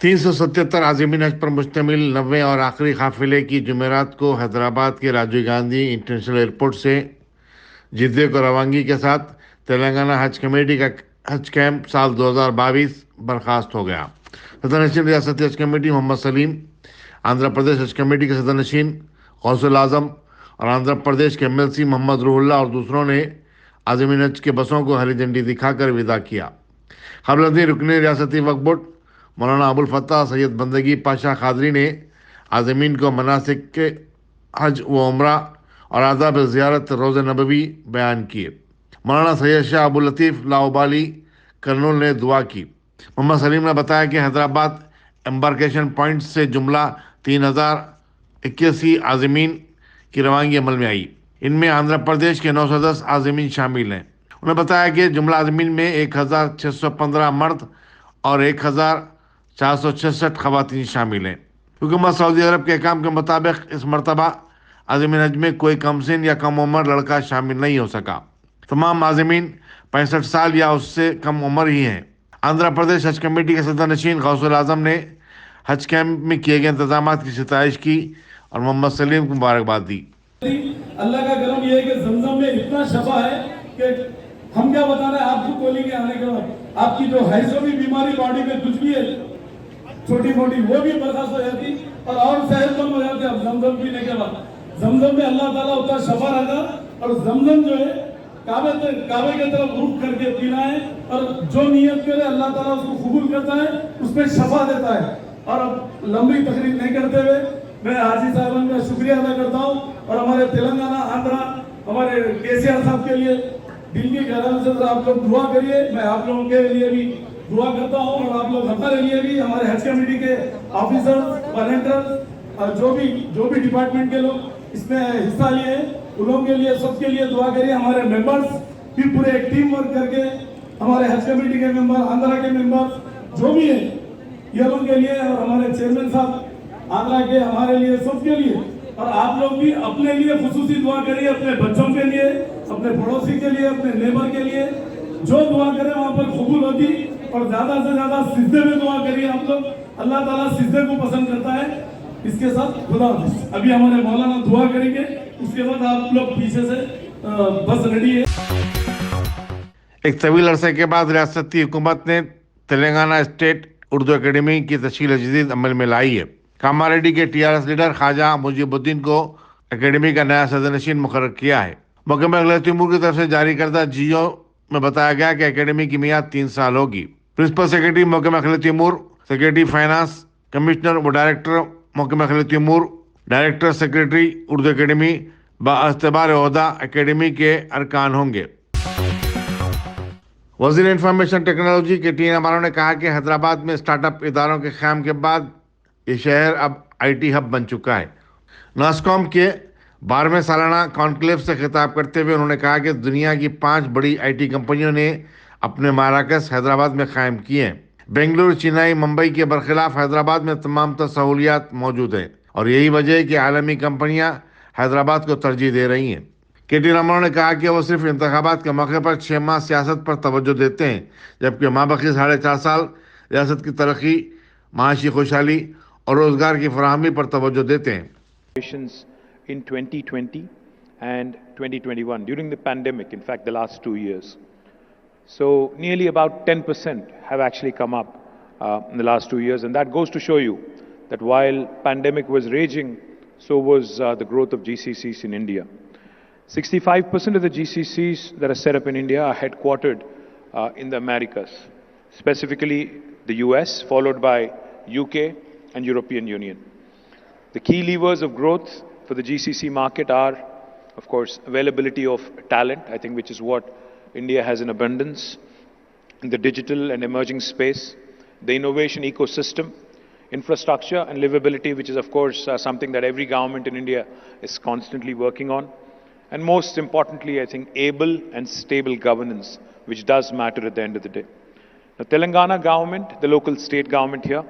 377 आज़मीन हज पर मुश्तमिल 90वें और आखिरी काफिले की जुमेरात को हैदराबाद के राजीव गांधी इंटरनेशनल एयरपोर्ट से जिद्दे को रवानगी के साथ तेलंगाना हज कमेटी का हज कैंप साल 2022 बर्खास्त हो गया। सदर नशीन रियासती हज कमेटी मोहम्मद सलीम, आंध्र प्रदेश हज कमेटी के सदर नशीन गौसुल आजम और आंध्र प्रदेश के एमएलसी मोहम्मद रूहुल्लाह और दूसरों ने आज़मीन हज के बसों को हरी झंडी दिखाकर विदा किया। क़ब्ल रुकने रियासती वक्फ बोर्ड मौलाना अबुल फत्ताह सैयद बंदगी पाशा कादरी ने आज़मीन को मनासिक के हज व उम्रा और आदाब ज़ियारत रोज़ नबवी बयान किए। मौलाना सैयद शाह अबुल लतीफ़ लाउबाली कर्नूल ने दुआ की। मोहम्मद सलीम ने बताया कि हैदराबाद एम्बार्केशन पॉइंट से जुमला 3081 आज़मीन की रवानगी अमल में आई। इनमें आंध्र प्रदेश के 910 आज़मीन शामिल हैं। उन्होंने बताया कि जुमला आज़मीन में 1615 मर्द और 1466 खवातीन शामिल हैं। हुकूमत सऊदी अरब के अहकाम के मुताबिक इस मरतबा आज़मीन हज में कोई कम सिन या कम उम्र लड़का शामिल नहीं हो सका। तमाम आज़मीन 65 साल या उससे कम उम्र ही हैं। आंध्र प्रदेश हज कमेटी के सदर नशीन गौसुल आजम ने हज कैंप में किए गए इंतजाम की सिताइश की और मोहम्मद सलीम को मुबारकबाद दी। अल्लाह का करम ये है कि जमजम में इतना शफा है कि हम क्या बता रहे हैं, आपको बोलेंगे आने के बाद आपकी जो हैसो भी बीमारी बॉडी में कुछ भी है छोटी मोटी वो भी बर्दाश्त हो जाती और सेहतमंद हो जाते। अब जमजम पीने के बाद जमजम में अल्लाह ताला उतना शफा रखा और जमजम जो है काबे की तरफ रुख करके पीना है और जो नियत करे अल्लाह ताला उसको कबूल करता है, उसमें शफा देता है। और अब लंबी तकरीर नहीं करते हुए मैं हाजी साहब का शुक्रिया अदा करता हूँ और हमारे तेलंगाना आंध्रा हमारे केसीआर साहब के लिए दिल की गहराई से आप लोग दुआ करिए। मैं आप लोगों के लिए भी दुआ करता हूँ और आप लोग हमारे लिए भी, हमारे हज कमेटी के ऑफिसर्स वॉलंटियर्स और जो भी डिपार्टमेंट के लोग इसमें हिस्सा लिए हैं उन लोगों के लिए सबके लिए दुआ करिए। हमारे मेंबर्स भी पूरे एक टीम वर्क करके हमारे हज कमेटी के मेंबर, आंध्रा के मेंबर जो भी है ये लोगों के लिए और हमारे चेयरमैन साहब आंध्रा के हमारे लिए सबके लिए। और आप लोग भी अपने लिए खुसूसी दुआ करिए, अपने बच्चों के लिए, अपने पड़ोसी के लिए, अपने नेबर के लिए। जो दुआ करे वहाँ पर कबूल होती और ज्यादा से ज्यादा सिजदे में दुआ करिए। आप लोग अल्लाह ताला सिजदे को पसंद करता है। इसके साथ खुदा हाफिज़। अभी हमारे मौलाना दुआ करेंगे, उसके बाद आप लोग पीछे से बस रेडी है। एक तवील अरसे के बाद रियासती हुकूमत ने तेलंगाना स्टेट उर्दू अकेडमी की तश्कील जदीद अमल में लाई है। कामारेड्डी के टीआरएस लीडर ख्वाजा मुजीबुद्दीन को अकेडमी का नया सदरनशीन मुकर्रर किया है। महकमा अखिल तैमूर की तरफ से जारी करदा जियो में बताया गया कि अकेडमी की मियाद 3 साल होगी। प्रिंसिपल सेक्रेटरी महकमा अखिल तैमूर, सेक्रेटरी फाइनेंस, कमिश्नर व डायरेक्टर महकमा अखिल तैमूर, डायरेक्टर सेक्रेटरी उर्दू अकेडमी बाअतबार ओहदा अकेडमी के अरकान होंगे। वज़ीर इंफॉर्मेशन टेक्नोलॉजी के टी एम ने कहा कि हैदराबाद में स्टार्टअप इदारों के क़याम के बाद ये शहर अब आईटी हब बन चुका है। नास्कॉम के 12वें सालाना कॉन्क्लेव से खिताब करते हुए उन्होंने कहा कि दुनिया की 5 बड़ी आईटी कंपनियों ने अपने मराकज़ हैदराबाद में कायम किए हैं। बेंगलुरु, चेन्नई, मुंबई के बरखिलाफ हैदराबाद में तमाम सहूलियात मौजूद हैं और यही वजह है कि आलमी कंपनियां हैदराबाद को तरजीह दे रही हैं। के.टी. रामाराव ने कहा कि वो सिर्फ इंतखाबात के मौके पर 6 माह सियासत पर तवज्जो देते हैं, जबकि माबकी 4.5 साल रियासत की तरक्की, माशी खुशहाली और रोजगार की फराहमी पर तवज्जो देते हैं। In 2020 and 2021, during the pandemic, in fact the last 2 years. So nearly about 10% have actually come up in the last 2 years, and that goes to show you that while pandemic was raging, so was the growth of GCCs in India. 65% of the GCCs that are set up in India are headquartered in the Americas, specifically the US, followed by UK and European Union. The key levers of growth for the GCC market are, of course, availability of talent, I think, which is what India has in abundance, in the digital and emerging space, the innovation ecosystem, infrastructure and livability, which is, of course, something that every government in India is constantly working on, and most importantly, I think, able and stable governance, which does matter at the end of the day. The Telangana government, the local state government here,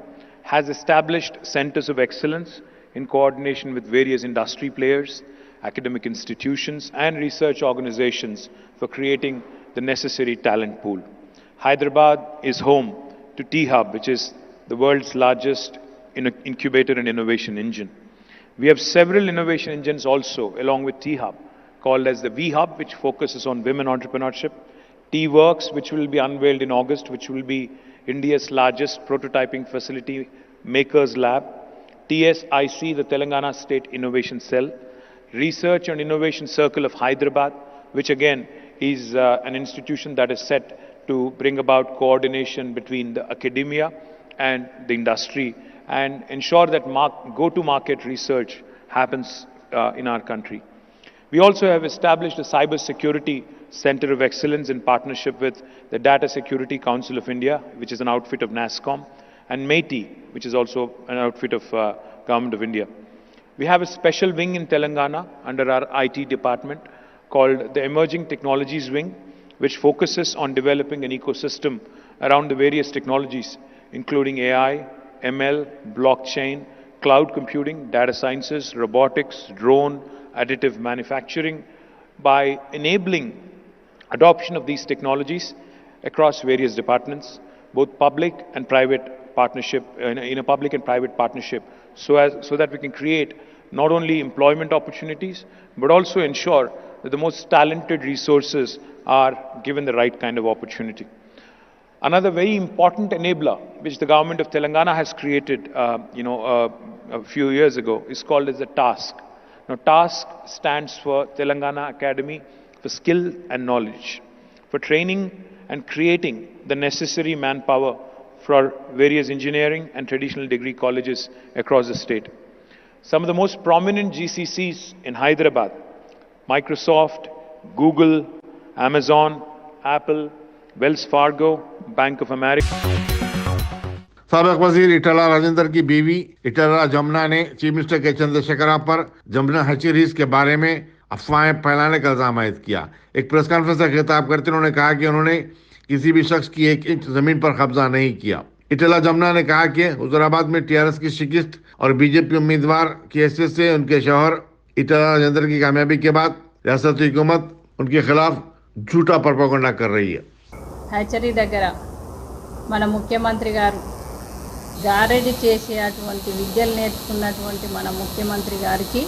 has established centers of excellence in coordination with various industry players, academic institutions and research organizations for creating the necessary talent pool. Hyderabad is home to T-Hub, which is the world's largest incubator and innovation engine. We have several innovation engines also, along with T-Hub, called as the V-Hub, which focuses on women entrepreneurship, T-Works, which will be unveiled in August, which will be India's largest prototyping facility, Makers Lab, TSIC, the Telangana State Innovation Cell, Research and Innovation Circle of Hyderabad, which again is an institution that is set to bring about coordination between the academia and the industry and ensure that go-to-market research happens in our country. We also have established a cyber security center of excellence in partnership with the Data Security Council of India, which is an outfit of NASSCOM, and METI, which is also an outfit of Government of India. We have a special wing in Telangana under our IT department called the Emerging Technologies Wing, which focuses on developing an ecosystem around the various technologies, including AI, ML, blockchain, cloud computing, data sciences, robotics, drone, additive manufacturing, by enabling adoption of these technologies across various departments, both public and private partnership, in a public and private partnership, so that we can create not only employment opportunities, but also ensure that the most talented resources are given the right kind of opportunity. Another very important enabler, which the government of Telangana has created, a few years ago, is called as the TASK. Now, TASK stands for Telangana Academy for Skill and Knowledge, for training and creating the necessary manpower for various engineering and traditional degree colleges across the state. Some of the most prominent GCCs in Hyderabad, Microsoft, Google, Amazon, Apple, Wells Fargo, Bank of America. साबिक वजीर इटला राजेंद्र की बीवी इटला जमुना ने chief minister के चंद्रशेखर पर Jamuna hatcheries के बारे में अफवाहें फैलाने का इल्जाम आयद किया। एक प्रेस कॉन्फ्रेंस से खिताब करते उन्होंने कहा कि उन्होंने किसी भी शख्स की 1 इंच जमीन पर कब्जा नहीं किया। इटला जमुना ने कहा कि हुजूराबाद में टीआरएस की शिकस्त और बीजेपी उम्मीदवार की हैसियत से उनके शौहर इटला राजेंद्र की कामयाबी के बाद रियासती हुकूमत उनके खिलाफ झूठा प्रोपेगेंडा कर रही है। हैचरी దగ్గర మన ముఖ్యమంత్రి గారు గారెడి చేసేటువంటి విద్యలు నేర్చుకున్నటువంటి మన ముఖ్యమంత్రి గారికి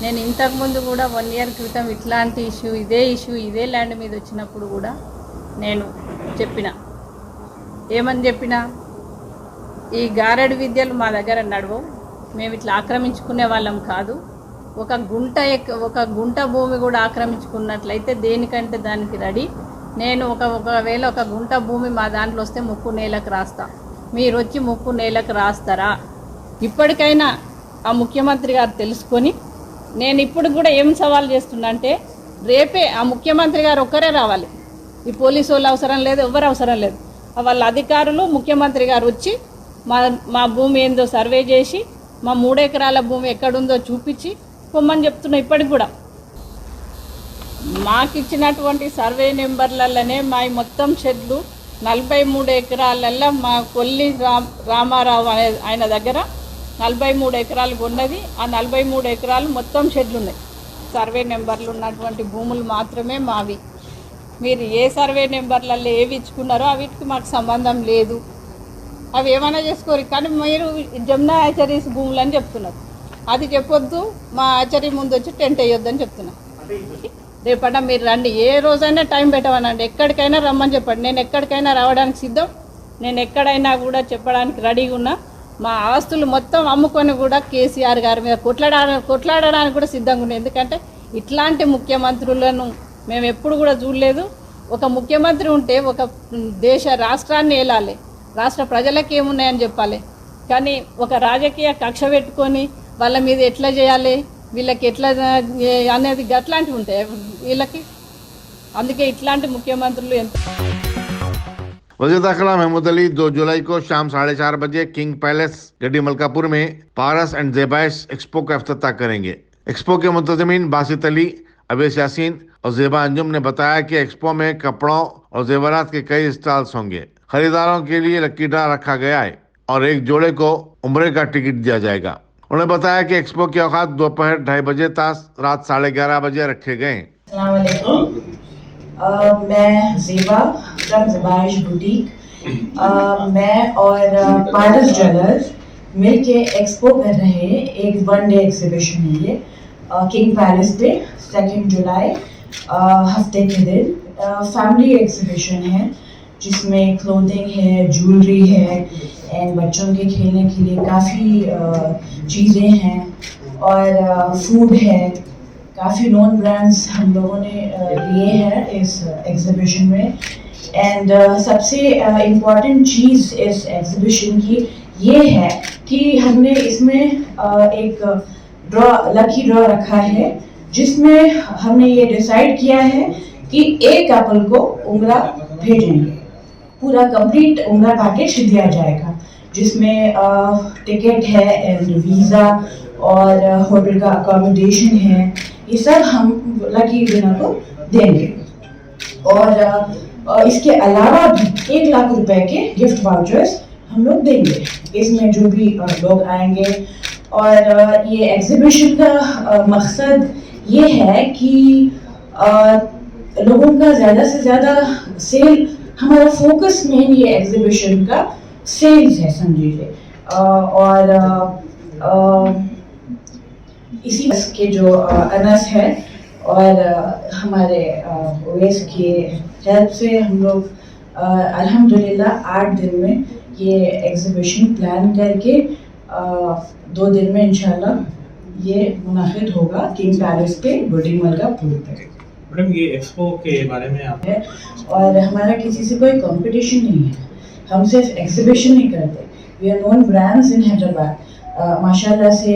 నేను ఇంతకు ముందు కూడా 1 ఇయర్ క్రితం ఇట్లాంటి ఇష్యూ ఇదే ల్యాండ్ మీద వచ్చినప్పుడు కూడా నేను చెప్పిన ఈ గారెడి విద్యలు మా దగ్గర నడవవు, మేము ఇట్లా ఆక్రమించుకునే వాళ్ళం కాదు, ఒక గుంట భూమి కూడా ఆక్రమించుకున్నట్లయితే దేనికంటే దానికి రెడీ, నేను ఒకవేళ ఒక గుంట భూమి మా దాంట్లో వస్తే ముక్కు నేలకు రాస్తా, మీరు వచ్చి ముక్కు నేలకు రాస్తారా? ఇప్పటికైనా ఆ ముఖ్యమంత్రి గారు తెలుసుకొని, నేను ఇప్పుడు కూడా ఏం సవాల్ చేస్తున్నా అంటే రేపే ఆ ముఖ్యమంత్రి గారు ఒక్కరే రావాలి, ఈ పోలీసు వాళ్ళు అవసరం లేదు, ఎవరు అవసరం లేదు, వాళ్ళ అధికారులు ముఖ్యమంత్రి గారు వచ్చి మా భూమి ఏందో సర్వే చేసి మా 3 ఎకరాల భూమి ఎక్కడుందో చూపించి పొమ్మని చెప్తున్నా. ఇప్పటికి కూడా మాకు ఇచ్చినటువంటి సర్వే నెంబర్లలోనే మా మొత్తం షెడ్లు 43 ఎకరాలల్లో మా కొల్లి రామారావు ఆయన దగ్గర 43 ఎకరాలు ఉన్నది. ఆ 43 ఎకరాలు మొత్తం షెడ్లు ఉన్నాయి. సర్వే నెంబర్లు ఉన్నటువంటి భూములు మాత్రమే మావి. మీరు ఏ సర్వే నెంబర్లలో ఏవి ఇచ్చుకున్నారో వీటికి మాకు సంబంధం లేదు, అవి ఏమైనా చేసుకోరు, కానీ మీరు జమునా హ్యాచరీస్ భూములు అని చెప్తున్నారు. అది చెప్పొద్దు, మా హ్యాచరీ ముందు వచ్చి టెంట్ వేయొద్దని చెప్తున్నా. రేపట మీరు రండి, ఏ రోజైనా టైం పెట్టమనండి, ఎక్కడికైనా రమ్మని చెప్పండి, నేను ఎక్కడికైనా రావడానికి సిద్ధం, నేను ఎక్కడైనా కూడా చెప్పడానికి రెడీగా ఉన్నా. మా ఆస్తులు మొత్తం అమ్ముకొని కూడా కేసీఆర్ గారి మీద కొట్లాడడానికి కూడా సిద్ధంగా ఉన్నాయి. ఎందుకంటే ఇట్లాంటి ముఖ్యమంత్రులను మేము ఎప్పుడు కూడా చూడలేదు. ఒక ముఖ్యమంత్రి ఉంటే ఒక రాష్ట్రాన్ని ఏలాలి, రాష్ట్ర ప్రజలకు ఏమున్నాయని చెప్పాలి, కానీ ఒక రాజకీయ కక్ష పెట్టుకొని వాళ్ళ మీద ఎట్లా చేయాలి, వీళ్ళకి ఎట్లా అనేది అట్లాంటివి ఉంటాయి వీళ్ళకి. అందుకే ఇట్లాంటి ముఖ్యమంత్రులు ఎంత. वज़ीर दाखिला महमूद अली 2 जुलाई को शाम 4:30 बजे किंग पैलेस गड्डी मलकापुर में पारस एंड ज़ेबाइश एक्सपो का इफ्तिताह करेंगे। एक्सपो के मुंतज़मीन बासित अली, अवेश यासीन और ज़ेबा अंजुम ने बताया कि एक्सपो में कपड़ों और जेवरात के कई स्टॉल्स होंगे। खरीदारों के लिए लकी ड्रा रखा गया है और एक जोड़े को उम्रे का टिकट दिया जाएगा। उन्होंने बताया कि एक्सपो के औकात दोपहर 2:30 बजे तक रात 11:30 बजे रखे गए हैं। मैं ज़ेबा फ्रॉम ज़ेबाइश बुटीक मैं और पारस ज्वेलर्स मिलके एक्सपो कर रहे हैं। एक वन डे एग्जीबिशन है ये किंग पैलेस पे 2 जुलाई हफ्ते के दिन फैमिली एग्जीबिशन है जिसमें क्लोथिंग है, ज्वेलरी है एंड बच्चों के खेलने के लिए काफ़ी चीज़ें हैं और फूड है। काफ़ी नॉन ब्रांड्स हम लोगों ने लिए हैं इस एग्जीबिशन में एंड सबसे इम्पॉर्टेंट चीज़ इस एग्जीबिशन की ये है कि हमने इसमें एक लकी ड्रॉ रखा है जिसमें हमने ये डिसाइड किया है कि एक कपल को उम्रा भेजेंगे। पूरा कंप्लीट उम्रा पैकेज दिया जाएगा जिसमें टिकट है एंड वीज़ा और होटल का अकोमोडेशन है। ये सब हम लकी विनर को देंगे और इसके अलावा भी 1 लाख रुपए के गिफ्ट वाउचर्स हम लोग देंगे इसमें जो भी लोग आएंगे। और ये एग्जीबिशन का मकसद ये है कि लोगों का ज़्यादा से ज़्यादा सेल, हमारा फोकस मेन ये एग्जीबिशन का सेल्स है समझिए। और इसी के जो अनस है और हमारे ओएस के हेल्प से हम लोग अल्हम्दुलिल्लाह 8 दिन में ये एग्जीबिशन प्लान करके 2 दिन में इंशाल्लाह ये मुनाफिद होगा किंग पैलेस पे गोटिंगमल का पूल पे। मैडम ये एक्सपो के बारे में आप है और हमारा किसी से कोई कंपटीशन नहीं है, हम सिर्फ एग्जीबिशन नहीं करते। We are known brands in Hyderabad माशाल्लाह से।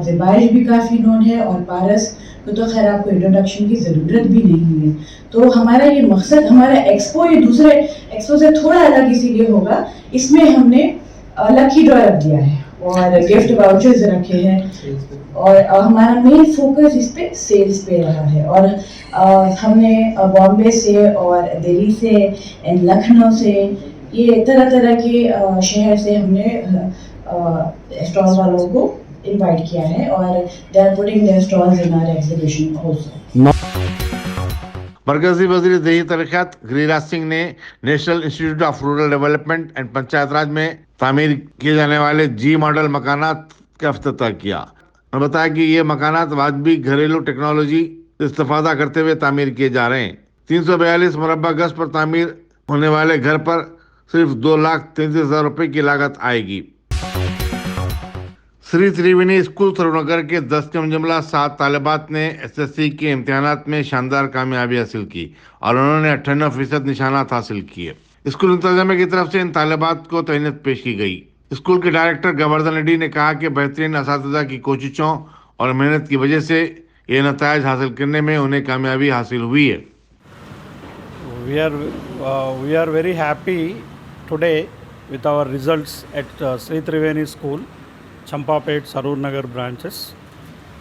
ज़िबाइश भी काफ़ी नोन है और पारस को तो खैर आपको इंट्रोडक्शन की ज़रूरत भी नहीं है। तो हमारा ये मकसद, हमारा एक्सपो ये दूसरे एक्सपो से थोड़ा अलग इसीलिए होगा, इसमें हमने लकी ड्रॉ रख दिया है और गिफ्ट वाउचर्स रखे हैं और हमारा मेन फोकस इस पे सेल्स पे रहा है। और हमने बॉम्बे से और दिल्ली से एंड लखनऊ से ये तरह तरह के शहर से हमने स्टॉल वालों को इनवाइट किया है और they are putting their stalls in our exhibition also. मरकजी वजीर देही तरक्यात गिरिराज सिंह ने national institute of rural development and panchayat Raj में तामीर किए जाने वाले जी मॉडल मकानात का इफ्तिताह किया और बताया कि ये मकानात वाजबी घरेलू टेक्नोलॉजी से इस्तेफादा करते हुए तामीर किए जा रहे हैं। 342 मुरब्बा गज पर तामीर होने वाले घर पर सिर्फ 2,33,000 रुपए की लागत आएगी। श्री त्रिवेणी स्कूल सरूनगर के 10 के मुजमला 7 तालिबात ने एसएससी के इम्तिहानात में शानदार कामयाबी हासिल की और उन्होंने 98% निशानात हासिल किए। स्कूल इंतजामिया की तरफ से इन तालिबात को तहनीत पेश की गई। स्कूल के डायरेक्टर गोवर्धन रेड्डी ने कहा कि बेहतरीन असातिज़ा की कोशिशों और मेहनत की वजह से ये नताइज हासिल करने में उन्हें कामयाबी हासिल हुई है। We are very happy today with our results at Sri Triveni School, Champapet, Sarur Nagar branches,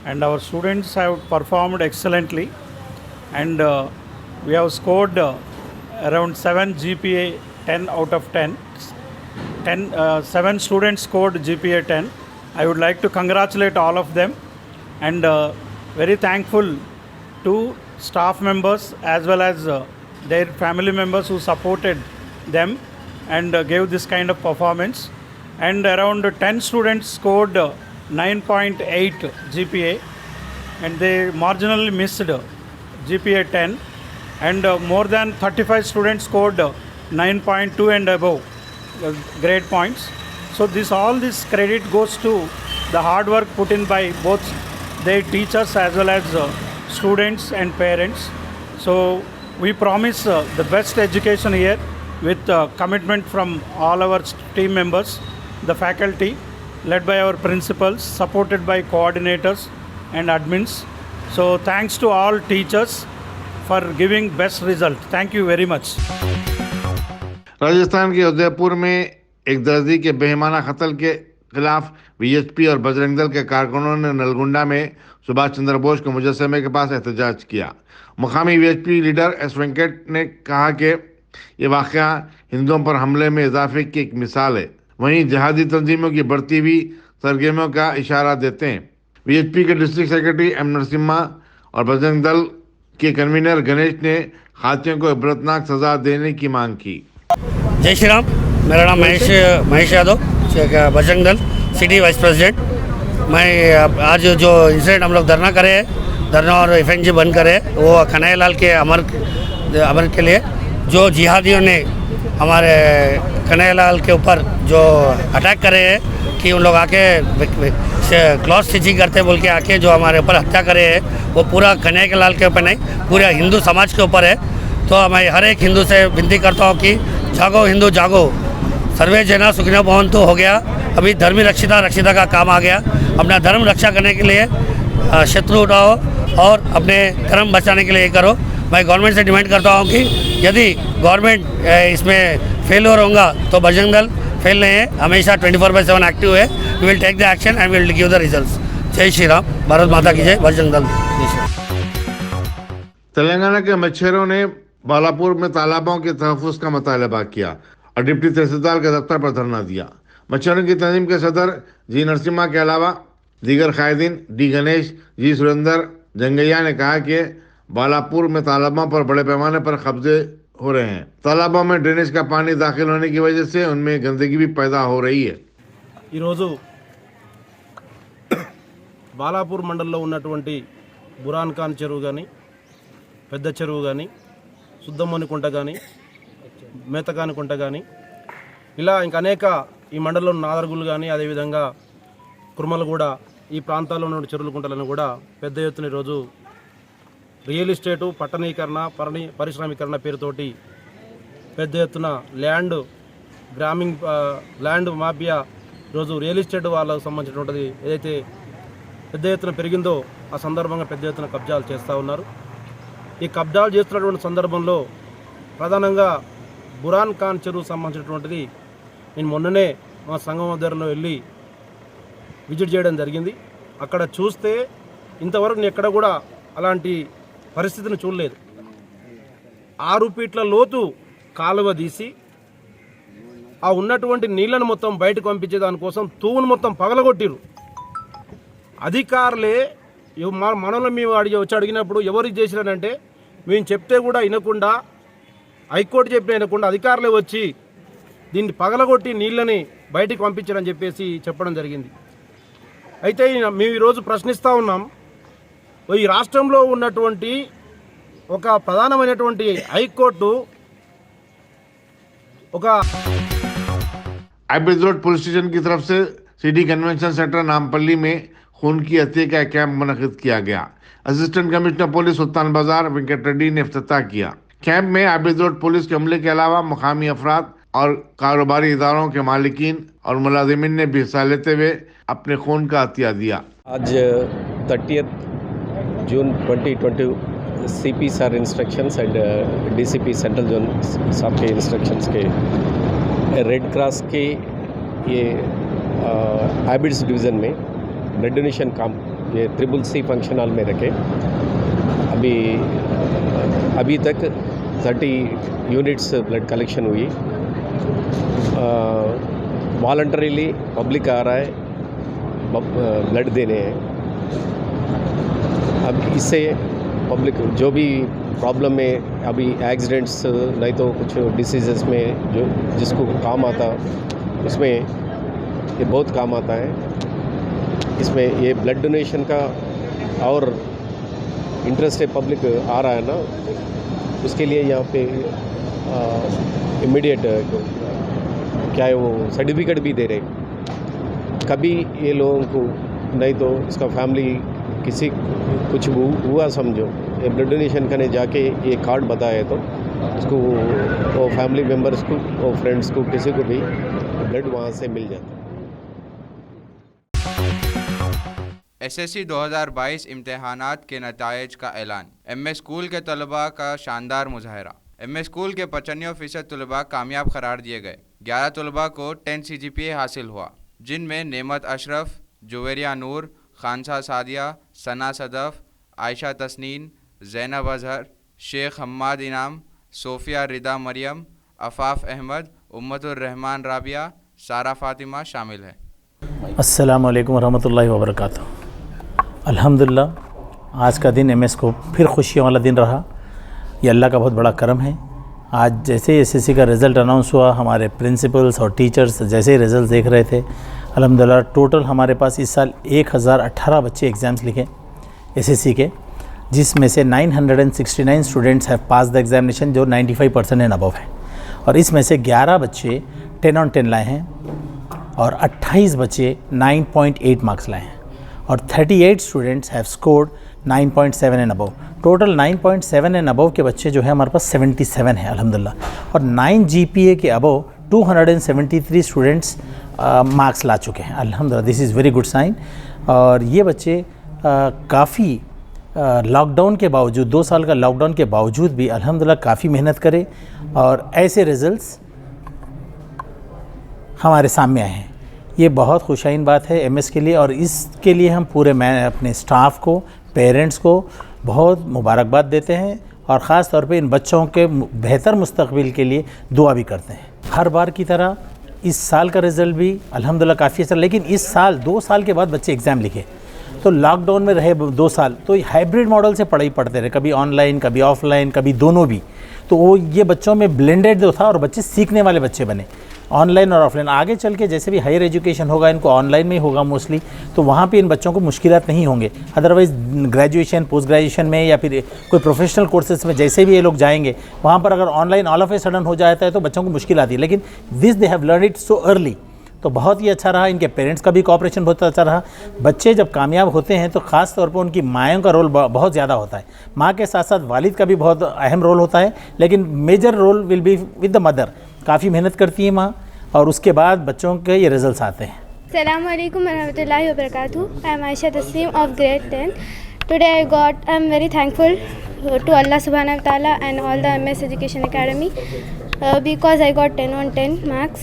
and our students have performed excellently and we have scored around 7 GPA 10 out of 10. 7 students scored GPA 10. I would like to congratulate all of them and very thankful to staff members as well as their family members who supported them and gave this kind of performance. And around 10 students scored 9.8 GPA and they marginally missed GPA 10 and more than 35 students scored 9.2 and above grade points. So all this credit goes to the hard work put in by both their teachers as well as students and parents. So we promise the best education here with commitment from all our team members, the faculty led by our principals, supported by coordinators and admins. So thanks to all teachers for giving best result. Thank you very much. Rajasthan के उदयपुर में एक दर्जी के बेईमाना कत्ल के खिलाफ BSP और बजरंग दल के कारकुनों ने नलगुंडा में सुभाष चंद्र बोस के मुजस्समे के पास एहतजाज किया। मुकामी बीएसपी लीडर एस वेंकट ने कहा कि ये वाक़या हिंदुओं पर हमले में इजाफे की एक मिसाल है, वहीं जिहादी तंजीमों की बढ़ती हुई सरगर्मियों का इशारा देते हैं। बीएसपी के डिस्ट्रिक्ट सेक्रेटरी एम नरसिम्हा और बजरंग दल के कन्वीनर गणेश ने हाथियों को इबरतनाक सजा देने की मांग की। जय श्री राम। मेरा नाम Mahesh Yadav, Bajrang Dal city vice president. मैं आज जो इंसिडेंट हम लोग धरना करे, धरना और एफएनजी बंद करे, वो कन्हैयालाल के अमर के लिए जो जिहादियों ने हमारे कन्हैयालाल के ऊपर जो अटैक करे हैं कि उन लोग आके क्लॉथ स्टिचिंग करते बोल के आके जो हमारे ऊपर हत्या करे है, वो पूरा कन्हैयालाल के ऊपर नहीं, पूरा हिंदू समाज के ऊपर है। तो मैं हर एक हिंदू से विनती करता हूँ कि जागो हिंदू जागो, सर्वे जना सुखिनो भवन्तु हो गया। अभी धर्मी रक्षिता का काम आ गया। अपना धर्म रक्षा करने के लिए शत्रु उठाओ और अपने धर्म बचाने के लिए करो। मैं गवर्नमेंट से डिमांड करता हूँ कि यदि गवर्नमेंट इसमें फेलियर होगा तो बजरंग दल फेल नहीं है, हमेशा 24/7 एक्टिव है। We will take the action and we will give the results. जय श्री राम, भारत माता की जय, बजरंग दल। जय श्री राम। तेलंगाना के मच्छरों ने बालापुर में तालाबों के तहफ़्फ़ुज़ का मुतालबा किया और डिप्टी तहसीलदार के दफ्तर पर धरना दिया। मच्छरों की तंजीम के सदर जी नरसिम्हा के अलावा दीगर कायदीन डी गणेश, जी सुरेंद्र जंगैया ने कहा कि बालापुर में तालाबों पर बड़े पैमाने पर कब्जे हो रहे हैं। तालाबों में ड्रेनेज का पानी दाखिल होने की वजह से उनमें गंदगी भी पैदा हो रही है। ఈరోజు బాలాపూర్ మండలంలో ఉన్నటువంటి బురాన్ ఖాన్ చెరువు కానీ, పెద్ద చెరువు కానీ, సుద్దమ్మని కుంట కానీ, మేతకాని కుంట కానీ, ఇలా ఇంకా అనేక ఈ మండలంలో నాదర్గులు కానీ, అదేవిధంగా కుర్మలగూడ ఈ ప్రాంతాల్లో ఉన్న చెరువుల కుంటలను కూడా పెద్ద ఎత్తున ఈరోజు రియల్ ఎస్టేటు పట్టణీకరణ పారిశ్రామికరణ పేరుతోటి పెద్ద ఎత్తున ల్యాండ్ మాఫియా ఈరోజు రియల్ ఎస్టేట్ వాళ్ళకు సంబంధించినటువంటిది ఏదైతే పెద్ద ఎత్తున పెరిగిందో ఆ సందర్భంగా పెద్ద ఎత్తున కబ్జాలు చేస్తూ ఉన్నారు. ఈ కబ్జాలు చేస్తున్నటువంటి సందర్భంలో ప్రధానంగా బురాన్ ఖాన్ చెరువు సంబంధించినటువంటిది నేను మొన్ననే మా సంఘం ఆధ్వర్యంలో వెళ్ళి విజిట్ చేయడం జరిగింది. అక్కడ చూస్తే ఇంతవరకు నేను ఎక్కడ కూడా అలాంటి పరిస్థితిని చూడలేదు. 6 ఫీట్ల లోతు కాలువ తీసి ఆ ఉన్నటువంటి నీళ్లను మొత్తం బయటకు పంపించే దానికోసం తూమును మొత్తం పగలగొట్టిరు. అధికారులే మనలో మేము వచ్చి అడిగినప్పుడు ఎవరికి చేసినారంటే మేము చెప్తే కూడా వినకుండా, హైకోర్టు చెప్పినా వినకుండా అధికారులే వచ్చి దీన్ని పగలగొట్టి నీళ్ళని బయటికి పంపించారని చెప్పేసి చెప్పడం జరిగింది. అయితే మేము ఈరోజు ప్రశ్నిస్తూ ఉన్నాం, ఈ రాష్ట్రంలో ఉన్నటువంటి ఒక ప్రధానమైనటువంటి హైకోర్టు ఒక आइबिस रोड पुलिस स्टेशन की तरफ से सिटी कन्वेंशन सेंटर नामपल्ली में खून की हत्या का कैंप मुनक़िद किया गया। असिस्टेंट कमिश्नर पुलिस सुल्तान बाजार वेंकट रेड्डी ने इफ्तिताह किया। कैंप में आइबिस रोड पुलिस के अमले के अलावा मुकामी अफराद और कारोबारी इदारों के मालिकीन और मुलाजिमीन ने भी हिस्सा लेते हुए अपने खून का अतिया दिया। आज 30 जून 2020 CP sir instructions and DCP central zone साहब के इंस्ट्रक्शंस के रेड क्रॉस के ये आइबिस डिवीज़न में ब्लड डोनेशन कैंप ये CCC फंक्शन हॉल में रखे। अभी तक 30 यूनिट्स ब्लड कलेक्शन हुई। वॉलंटरीली पब्लिक आ रहा है ब्लड देने हैं। अब इससे पब्लिक जो भी प्रॉब्लम में अभी एक्सीडेंट्स नहीं तो कुछ डिसीज़ेस में जो जिसको काम आता उसमें ये बहुत काम आता है। इसमें ये ब्लड डोनेशन का और इंटरेस्ट है, पब्लिक आ रहा है ना, उसके लिए यहाँ पे इमीडिएट क्या है वो सर्टिफिकेट भी दे रहे। कभी ये लोगों को नहीं तो इसका फैमिली किसी कुछ हुआ समझो, ये ब्लड डोनेशन करने जाके ये कार्ड बताए तो उसको वो फैमिली मेम्बर्स को, वो फ्रेंड्स को, किसी को भी ब्लड वहाँ से मिल जाता है। SSC 2022 इम्तिहानात के नतायज का ऐलान। MS स्कूल के तलबा का शानदार मुजाहरा। MS स्कूल के 95% तलबा कामयाब करार दिए गए। 11 तलबा को 10 CGPA हासिल हुआ, जिनमें नेमत अशरफ, जुवेरिया नूर, खानसा सादिया, सना सदफ, आयशा तस्नीन, ज़ैनब अजहर, शेख हम्माद इनाम, सोफिया रिदा मरियम, अफाफ अहमद, उम्मतुर रहमान राबिया, सारा फातिमा शामिल है। अस्सलामु अलैकुम वरहमतुल्लाहि वबरकातुहू। अल्हम्दुलिल्लाह आज का दिन MS को फिर खुशियों वाला दिन रहा। ये अल्लाह का बहुत बड़ा करम है। आज जैसे ही एसएससी का रिज़ल्ट अनाउंस हुआ, हमारे प्रिंसिपल्स और टीचर्स जैसे ही रिज़ल्ट देख रहे थे, अल्हम्दुलिल्लाह टोटल हमारे पास इस साल 1018 बच्चे एग्ज़ाम्स लिखे एसएससी के, जिसमें से 969 students have pass the examination, जो 95% एंड अबव है। और इसमें से 11 बच्चे 10 on 10 लाए हैं और 28 बच्चे 9.8 मार्क्स लाए हैं और 38 students have scored 9.7 and above. Total 9.7 and above के बच्चे जो है हमारे पास 77 है अल्हम्दुलिल्लाह। और 9 जीपीए के अबव 273 स्टूडेंट्स मार्क्स ला चुके हैं अल्हम्दुलिल्लाह। This is very good sign. और ये बच्चे काफ़ी लॉकडाउन के बावजूद, 2 साल का लॉकडाउन के बावजूद भी अल्हम्दुलिल्लाह काफ़ी मेहनत करे और ऐसे रिज़ल्ट्स हमारे सामने आए हैं। ये बहुत खुशाइन बात है एमएस के लिए, और इसके लिए हम पूरे अपने स्टाफ को, पेरेंट्स को बहुत मुबारकबाद देते हैं और ख़ास तौर पे इन बच्चों के बेहतर मुस्तकबिल के लिए दुआ भी करते हैं। हर बार की तरह इस साल का रिज़ल्ट भी अल्हम्दुलिल्लाह काफ़ी अच्छा, लेकिन इस साल 2 साल के बाद बच्चे एग्ज़ाम लिखे, तो लॉकडाउन में रहे 2 साल, तो हाइब्रिड मॉडल से पढ़ाई पढ़ते रहे, कभी ऑनलाइन कभी ऑफलाइन कभी दोनों भी। तो वो ये बच्चों में ब्लेंडेड जो था और बच्चे सीखने वाले बच्चे बने, ऑनलाइन और ऑफलाइन। आगे चल के जैसे भी हायर एजुकेशन होगा इनको ऑनलाइन में ही होगा मोस्टली, तो वहाँ पे इन बच्चों को मुश्किलात नहीं होंगे। अदरवाइज़ ग्रेजुएशन, पोस्ट ग्रेजुएशन में या फिर कोई प्रोफेशनल कोर्सेज में जैसे भी ये लोग जाएंगे, वहाँ पर अगर online all of a sudden हो जाता है तो बच्चों को मुश्किल आती है। लेकिन this they have learn it so early, तो बहुत ही अच्छा रहा। इनके पेरेंट्स का भी कोऑपरेशन बहुत अच्छा रहा। बच्चे जब कामयाब होते हैं तो ख़ास तौर पर उनकी मायों का रोल बहुत ज़्यादा होता है। माँ के साथ साथ वालिद का भी बहुत अहम रोल होता है, लेकिन major role will be with the mother. काफ़ी मेहनत करती है माँ और उसके बाद बच्चों के ये रिजल्ट्स आते हैं। अस्सलाम वालेकुम रहमतुल्लाहि व बरकातहू। आई एम आयशा तस्लीम of grade 10. Today I am very thankful to Allah subhanahu wa ta'ala and all the MS Education Academy because I got 10 on 10 marks.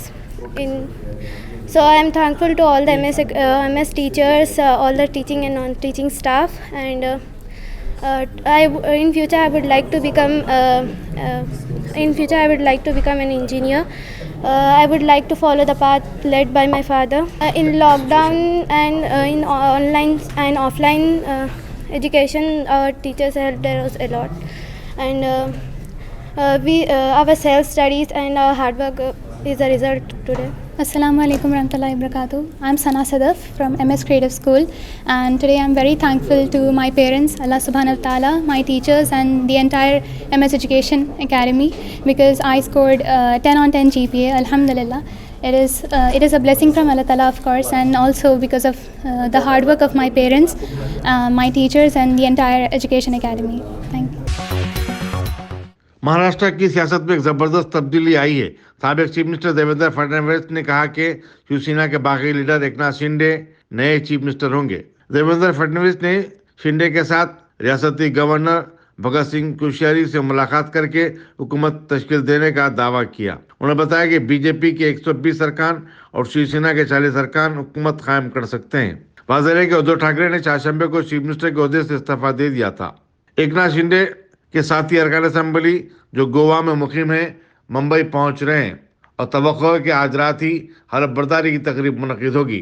So I am thankful to all the MS teachers, all the teaching and non-teaching staff, and in future I would like to become an engineer. I would like to follow the path led by my father. In lockdown and in online and offline education, our teachers helped us a lot, and our self studies and our hard work is the result today. Assalamu alaikum warahmatullahi wabarakatuh. I'm Sana Sadaf from MS Creative School, and today I'm very thankful to my parents, Allah subhanahu wa ta'ala, my teachers and the entire MS Education Academy because I scored 10 on 10 GPA, alhamdulillah. It is a blessing from Allah Ta'ala, of course, and also because of the hard work of my parents, my teachers and the entire Education Academy. Thank you. Maharashtra की सियासत में एक जबरदस्त तब्दीली आई है। साबिक chief minister Devendra Fadnavis ने कहा कि शिवसेना के बागी लीडर एकनाथ शिंदे नए चीफ मिनिस्टर होंगे। देवेंद्र फडणवीस ने शिंदे के साथ रियासती गवर्नर भगत सिंह कोश्यारी से मुलाकात करके हुकूमत तश्कील देने का दावा किया। उन्होंने बताया कि बीजेपी के 120 अरकान और शिवसेना के 40 अरकान हुकूमत कायम कर सकते हैं। वाज़ेह है कि उद्धव ठाकरे ने 4 शंबे को चीफ मिनिस्टर के ओहदे से इस्तीफा दे दिया था। एकनाथ शिंदे के साथी अरकान असेंबली जो गोवा में मुकीम है मुंबई पहुंच रहे हैं और तवक्को है कि आज रात ही हलफ बर्दारी की तकरीब मुनक़िद होगी।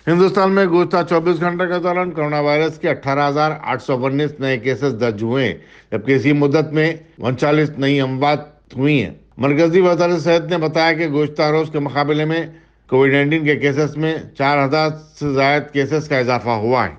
हिंदुस्तान में गुज़श्ता 24 घंटे के दौरान कोरोना वायरस के 18,819 नए केसेस दर्ज हुए हैं, जबकि इसी मुद्दत में 39 नई अमवात हुई हैं। मरकजी वज़ारत सेहत ने बताया कि गुज़श्ता रोज के मुकाबले में कोविड-19 के केसेस में 4,000 से ज़ायद केसेस का इजाफा हुआ है।